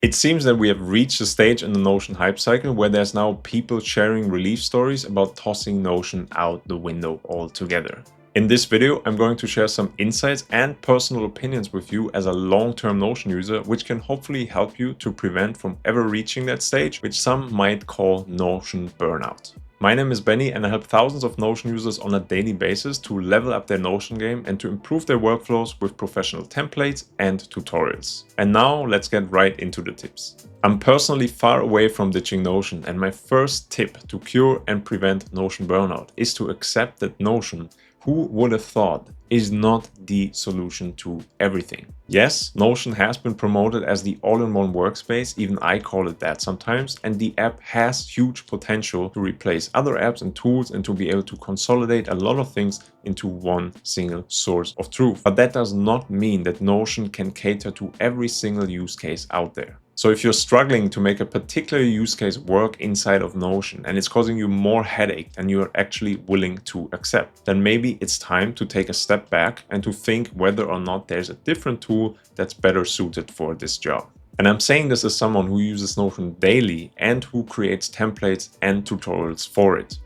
It seems that we have reached a stage in the Notion hype cycle where there's now people sharing relief stories about tossing Notion out the window altogether. In this video, I'm going to share some insights and personal opinions with you as a long-term Notion user, which can hopefully help you to prevent from ever reaching that stage, which some might call Notion burnout. My name is Benny and I help thousands of Notion users on a daily basis to level up their Notion game and to improve their workflows with professional templates and tutorials. And now let's get right into the tips. I'm personally far away from ditching Notion, and my first tip to cure and prevent Notion burnout is to accept that Notion, who would have thought, is not the solution to everything. Yes, Notion has been promoted as the all-in-one workspace, even I call it that sometimes, and the app has huge potential to replace other apps and tools and to be able to consolidate a lot of things into one single source of truth. But that does not mean that Notion can cater to every single use case out there. So if you're struggling to make a particular use case work inside of Notion and it's causing you more headache than you're actually willing to accept, then maybe it's time to take a step back and to think whether or not there's a different tool that's better suited for this job. And I'm saying this as someone who uses Notion daily and who creates templates and tutorials for it.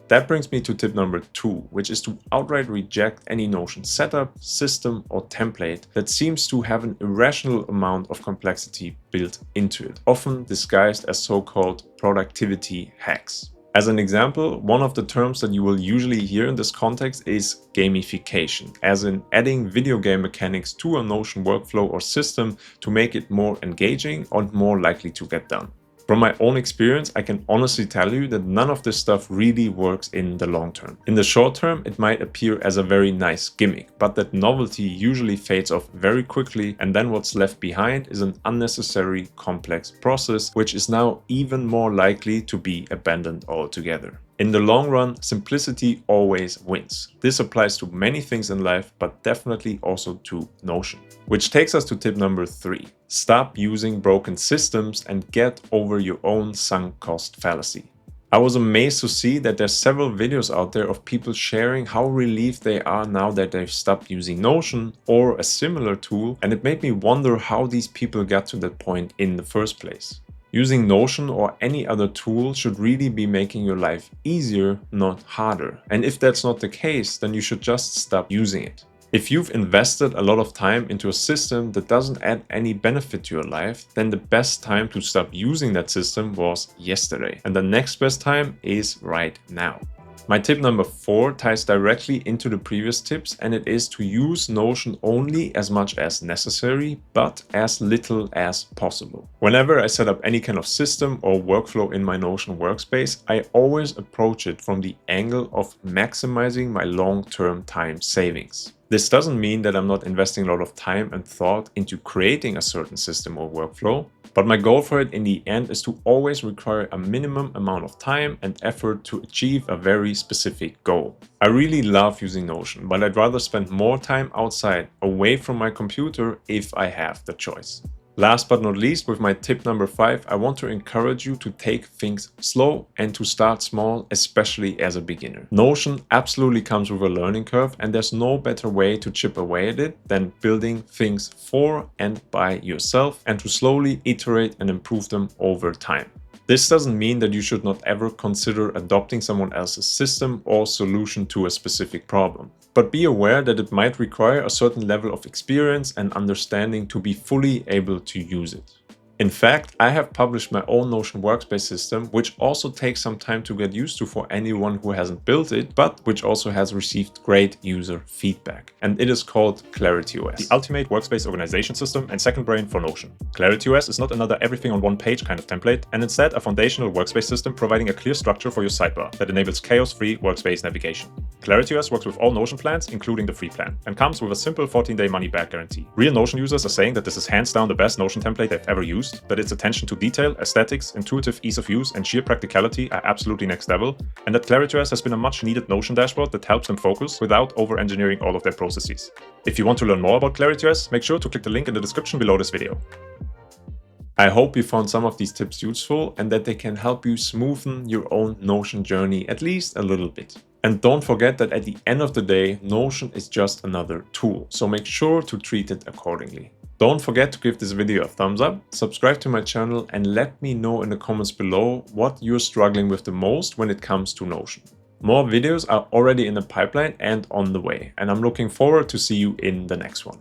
That brings me to tip number 2, which is to outright reject any Notion setup, system, or template that seems to have an irrational amount of complexity built into it, often disguised as so-called productivity hacks. As an example, one of the terms that you will usually hear in this context is gamification, as in adding video game mechanics to a Notion workflow or system to make it more engaging and more likely to get done. From my own experience, I can honestly tell you that none of this stuff really works in the long term. In the short term, it might appear as a very nice gimmick, but that novelty usually fades off very quickly, and then what's left behind is an unnecessary complex process, which is now even more likely to be abandoned altogether. In the long run, simplicity always wins. This applies to many things in life, but definitely also to Notion. Which takes us to tip number 3. Stop using broken systems and get over your own sunk cost fallacy. I was amazed to see that there's several videos out there of people sharing how relieved they are now that they've stopped using Notion or a similar tool, and it made me wonder how these people got to that point in the first place. Using Notion or any other tool should really be making your life easier, not harder. And if that's not the case, then you should just stop using it. If you've invested a lot of time into a system that doesn't add any benefit to your life, then the best time to stop using that system was yesterday. And the next best time is right now. My tip number 4 ties directly into the previous tips, and it is to use Notion only as much as necessary, but as little as possible. Whenever I set up any kind of system or workflow in my Notion workspace, I always approach it from the angle of maximizing my long-term time savings. This doesn't mean that I'm not investing a lot of time and thought into creating a certain system or workflow, but my goal for it in the end is to always require a minimum amount of time and effort to achieve a very specific goal. I really love using Notion, but I'd rather spend more time outside, away from my computer, if I have the choice. Last but not least, with my tip number 5, I want to encourage you to take things slow and to start small, especially as a beginner. Notion absolutely comes with a learning curve, and there's no better way to chip away at it than building things for and by yourself and to slowly iterate and improve them over time. This doesn't mean that you should not ever consider adopting someone else's system or solution to a specific problem. But be aware that it might require a certain level of experience and understanding to be fully able to use it. In fact, I have published my own Notion workspace system, which also takes some time to get used to for anyone who hasn't built it, but which also has received great user feedback. And it is called ClarityOS, the ultimate workspace organization system and second brain for Notion. ClarityOS is not another everything on one page kind of template, and instead a foundational workspace system providing a clear structure for your sidebar that enables chaos-free workspace navigation. ClarityOS works with all Notion plans, including the free plan, and comes with a simple 14-day money-back guarantee. Real Notion users are saying that this is hands down the best Notion template they've ever used, that its attention to detail, aesthetics, intuitive ease of use, and sheer practicality are absolutely next level, and that ClarityOS has been a much-needed Notion dashboard that helps them focus without over-engineering all of their processes. If you want to learn more about ClarityOS, make sure to click the link in the description below this video. I hope you found some of these tips useful and that they can help you smoothen your own Notion journey at least a little bit. And don't forget that at the end of the day, Notion is just another tool, so make sure to treat it accordingly. Don't forget to give this video a thumbs up, subscribe to my channel, and let me know in the comments below what you're struggling with the most when it comes to Notion. More videos are already in the pipeline and on the way, and I'm looking forward to see you in the next one.